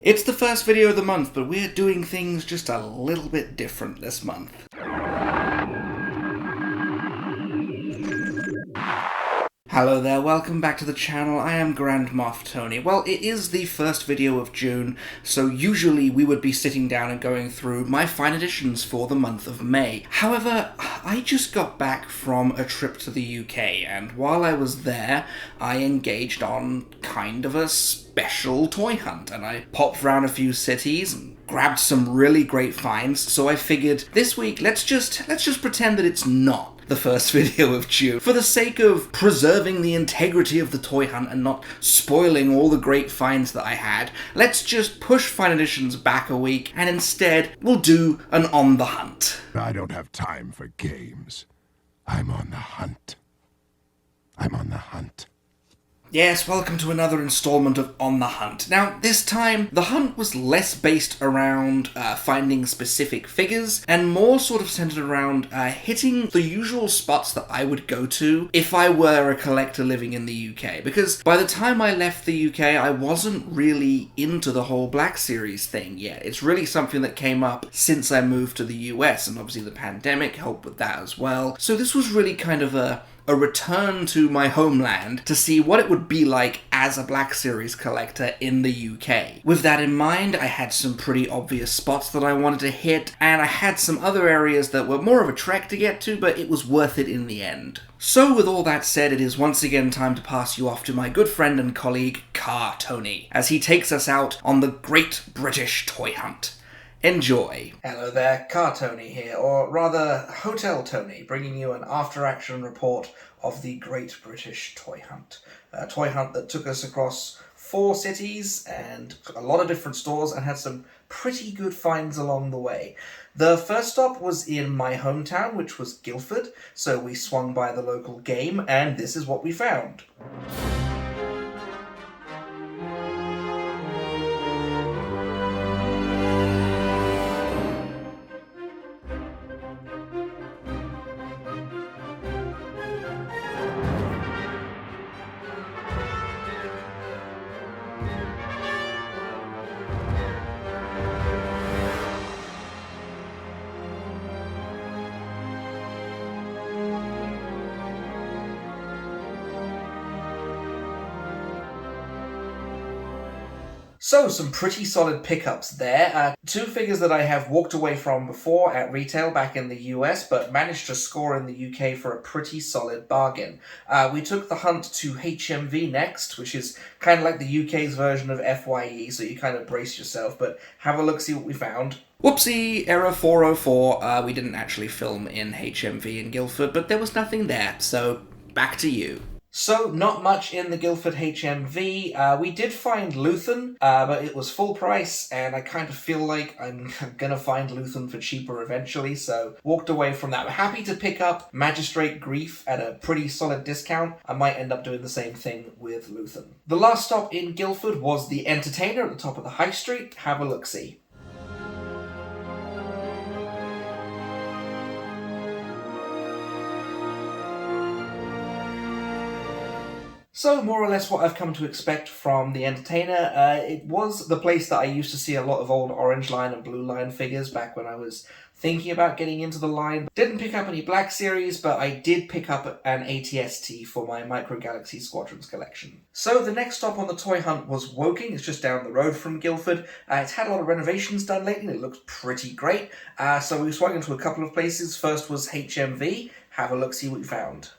It's the first video of the month, but we're doing things just a little bit different this month. Hello there, welcome back to the channel. I am Grand Moff Tony. Well, it is the first video of June, so usually we would be sitting down and going through my fine editions for the month of May. However, I just got back from a trip to the UK, and while I was there, I engaged on kind of a special toy hunt, and I popped around a few cities and grabbed some really great finds, so I figured this week, let's just pretend that it's not the first video of June. For the sake of preserving the integrity of the toy hunt and not spoiling all the great finds that I had, let's just push Fine Editions back a week, and instead we'll do an On the Hunt. I don't have time for games. I'm on the hunt. I'm on the hunt. Yes, welcome to another installment of On the Hunt. Now, this time, the hunt was less based around finding specific figures, and more sort of centered around hitting the usual spots that I would go to if I were a collector living in the UK. Because by the time I left the UK, I wasn't really into the whole Black Series thing yet. It's really something that came up since I moved to the US, and obviously the pandemic helped with that as well. So this was really kind of a return to my homeland to see what it would be like as a Black Series collector in the UK. With that in mind, I had some pretty obvious spots that I wanted to hit, and I had some other areas that were more of a trek to get to, but it was worth it in the end. So with all that said, it is once again time to pass you off to my good friend and colleague, Car Tony, as he takes us out on the Great British Toy Hunt. Enjoy. Hello there, Car Tony here, or rather Hotel Tony, bringing you an after-action report of the Great British Toy Hunt. A toy hunt that took us across 4 cities and a lot of different stores and had some pretty good finds along the way. The first stop was in my hometown, which was Guildford, so we swung by the local game, and this is what we found. So, some pretty solid pickups there. 2 figures that I have walked away from before at retail back in the US, but managed to score in the UK for a pretty solid bargain. We took the hunt to HMV next, which is kind of like the UK's version of FYE, so you kind of brace yourself, but have a look, see what we found. Whoopsie, error 404, we didn't actually film in HMV in Guildford, but there was nothing there, so back to you. So, not much in the Guildford HMV. We did find Luthen, but it was full price, and I kind of feel like I'm gonna find Luthen for cheaper eventually, so walked away from that. We're happy to pick up Magistrate Grief at a pretty solid discount. I might end up doing the same thing with Luthen. The last stop in Guildford was the Entertainer at the top of the High Street. Have a look-see. So, more or less what I've come to expect from the Entertainer. It was the place that I used to see a lot of old Orange Line and Blue Line figures back when I was thinking about getting into the line. Didn't pick up any Black Series, but I did pick up an ATST for my Micro Galaxy Squadrons collection. So the next stop on the toy hunt was Woking. It's just down the road from Guildford. It's had a lot of renovations done lately, and it looks pretty great. So we swung into a couple of places. First was HMV. Have a look, see what we found.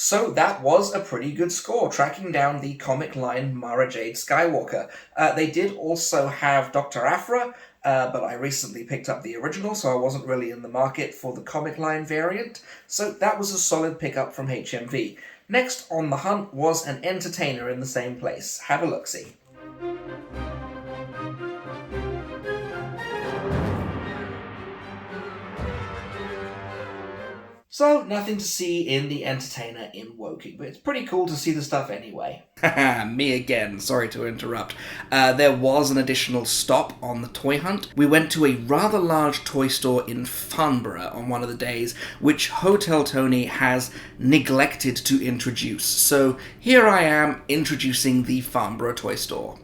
So that was a pretty good score, tracking down the comic line Mara Jade Skywalker. They did also have Dr. Aphra, but I recently picked up the original, so I wasn't really in the market for the comic line variant, so that was a solid pickup from HMV. Next on the hunt was an Entertainer in the same place. Have a look-see. So, nothing to see in the Entertainer in Woking, but it's pretty cool to see the stuff anyway. Haha, me again, sorry to interrupt. There was an additional stop on the toy hunt. We went to a rather large toy store in Farnborough on one of the days, which Hotel Tony has neglected to introduce. So, here I am introducing the Farnborough toy store.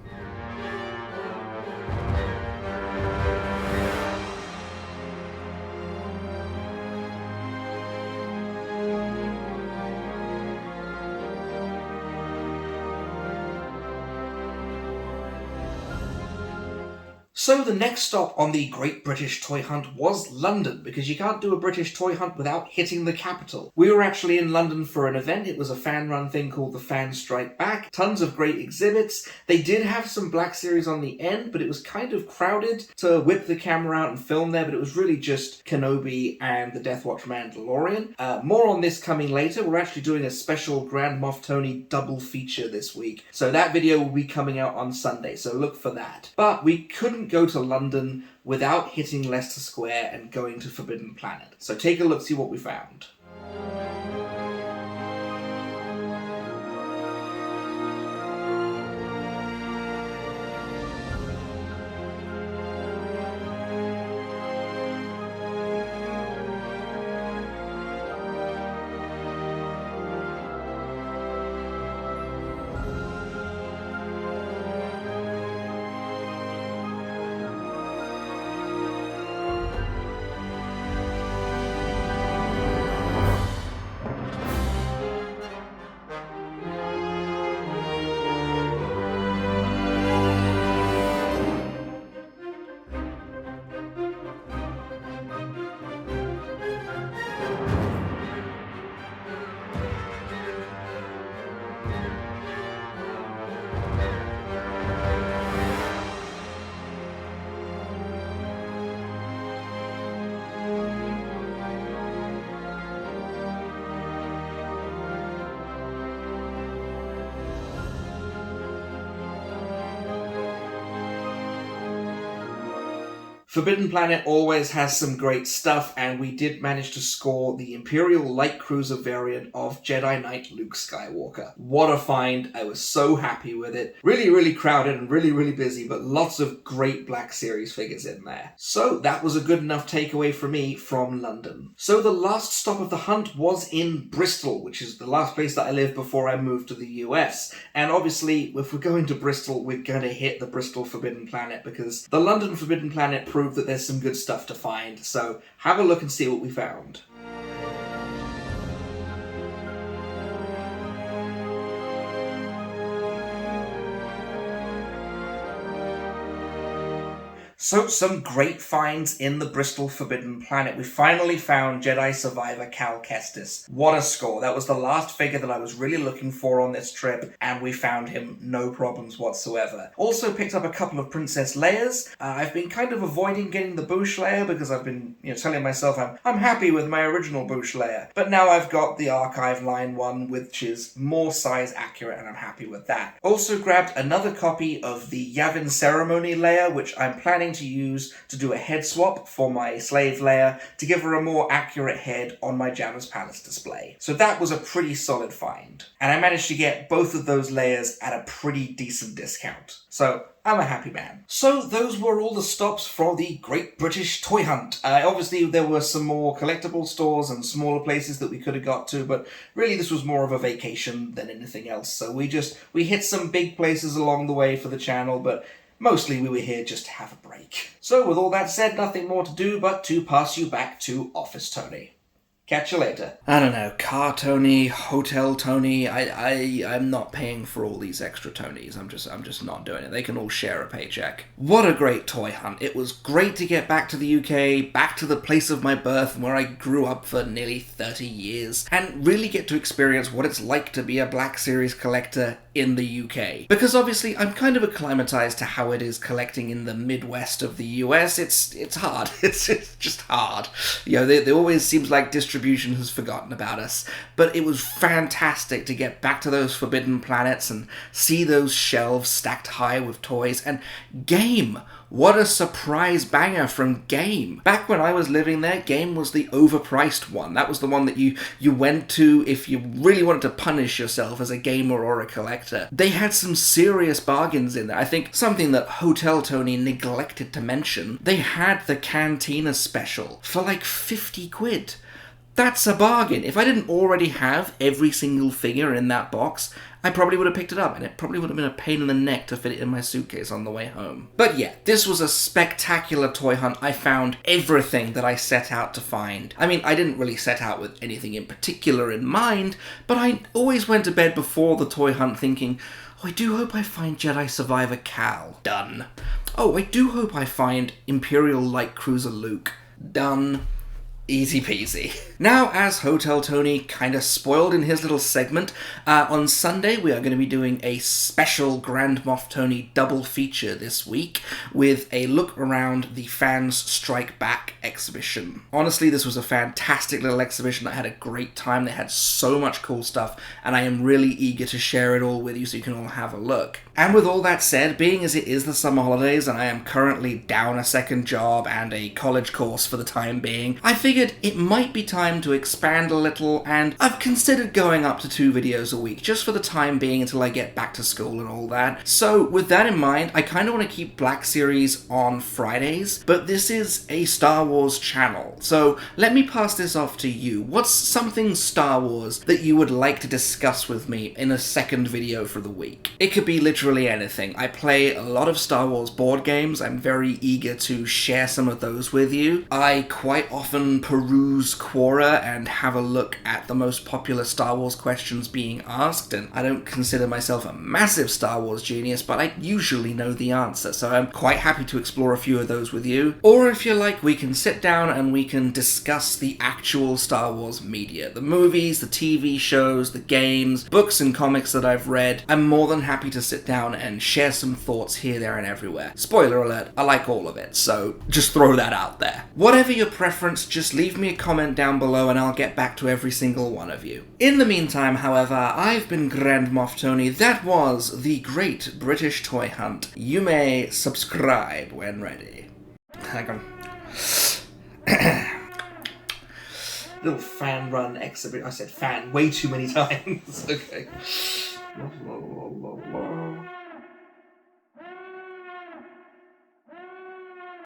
So the next stop on the Great British Toy Hunt was London, because you can't do a British toy hunt without hitting the capital. We were actually in London for an event. It was a fan-run thing called the Fans Strike Back. Tons of great exhibits. They did have some Black Series on the end, but it was kind of crowded to whip the camera out and film there, but it was really just Kenobi and the Death Watch Mandalorian. More on this coming later. We're actually doing a special Grand Moff Tony double feature this week, so that video will be coming out on Sunday, so look for that. But we couldn't go to London without hitting Leicester Square and going to Forbidden Planet. So take a look, see what we found. Forbidden Planet always has some great stuff, and we did manage to score the Imperial Light Cruiser variant of Jedi Knight Luke Skywalker. What a find. I was so happy with it. Really, really crowded and really, really busy, but lots of great Black Series figures in there. So that was a good enough takeaway for me from London. So the last stop of the hunt was in Bristol, which is the last place that I lived before I moved to the US. And obviously, if we're going to Bristol, we're going to hit the Bristol Forbidden Planet, because the London Forbidden Planet proved that there's some good stuff to find, so have a look and see what we found. So, some great finds in the Bristol Forbidden Planet. We finally found Jedi Survivor Cal Kestis. What a score. That was the last figure that I was really looking for on this trip, and we found him, no problems whatsoever. Also picked up a couple of Princess Leias. I've been kind of avoiding getting the Boushh Leia because I've been, telling myself I'm happy with my original Boushh Leia. But now I've got the Archive line one, which is more size accurate, and I'm happy with that. Also grabbed another copy of the Yavin Ceremony Leia, which I'm planning to use to do a head swap for my Slave Leia to give her a more accurate head on my Jabba's Palace display. So that was a pretty solid find. And I managed to get both of those Leias at a pretty decent discount. So I'm a happy man. So those were all the stops for the Great British Toy Hunt. Obviously there were some more collectible stores and smaller places that we could have got to, but really this was more of a vacation than anything else. So we hit some big places along the way for the channel, but mostly we were here just to have a break. So with all that said, nothing more to do but to pass you back to Office Tony. Catch you later. I don't know, Car Tony, Hotel Tony, I'm not paying for all these extra Tonys. I'm just not doing it. They can all share a paycheck. What a great toy hunt. It was great to get back to the UK, back to the place of my birth and where I grew up for nearly 30 years, and really get to experience what it's like to be a Black Series collector in the UK. Because obviously I'm kind of acclimatized to how it is collecting in the Midwest of the US. It's hard. It's just hard. There always seems like distribution distribution has forgotten about us. But it was fantastic to get back to those forbidden planets and see those shelves stacked high with toys. And Game! What a surprise banger from Game. Back when I was living there, Game was the overpriced one. That was the one that you went to if you really wanted to punish yourself as a gamer or a collector. They had some serious bargains in there. I think something that Hotel Tony neglected to mention, they had the Cantina special for like 50 quid. That's a bargain. If I didn't already have every single figure in that box, I probably would have picked it up, and it probably would have been a pain in the neck to fit it in my suitcase on the way home. But yeah, this was a spectacular toy hunt. I found everything that I set out to find. I mean, I didn't really set out with anything in particular in mind, but I always went to bed before the toy hunt thinking, oh, I do hope I find Jedi Survivor Cal. Done. Oh, I do hope I find Imperial Light Cruiser Luke. Done. Easy peasy. Now, as Hotel Tony kind of spoiled in his little segment, on Sunday we are going to be doing a special Grand Moff Tony double feature this week with a look around the Fans Strike Back exhibition. Honestly, this was a fantastic little exhibition. I had a great time. They had so much cool stuff, and I am really eager to share it all with you so you can all have a look. And with all that said, being as it is the summer holidays and I am currently down a second job and a college course for the time being, I figured it might be time to expand a little, and I've considered going up to 2 videos a week just for the time being until I get back to school and all that. So with that in mind, I kind of want to keep Black Series on Fridays, but this is a Star Wars channel. So let me pass this off to you. What's something Star Wars that you would like to discuss with me in a second video for the week? It could be literally anything. I play a lot of Star Wars board games. I'm very eager to share some of those with you. I quite often peruse Quora and have a look at the most popular Star Wars questions being asked, and I don't consider myself a massive Star Wars genius, but I usually know the answer, so I'm quite happy to explore a few of those with you. Or if you like, we can sit down and we can discuss the actual Star Wars media. The movies, the TV shows, the games, books and comics that I've read. I'm more than happy to sit down and share some thoughts here, there, and everywhere. Spoiler alert, I like all of it, so just throw that out there. Whatever your preference, just leave me a comment down below and I'll get back to every single one of you. In the meantime, however, I've been Grand Moff Tony. That was the Great British Toy Hunt. You may subscribe when ready. Hang on. Little fan run exhibit. I said fan way too many times. Okay.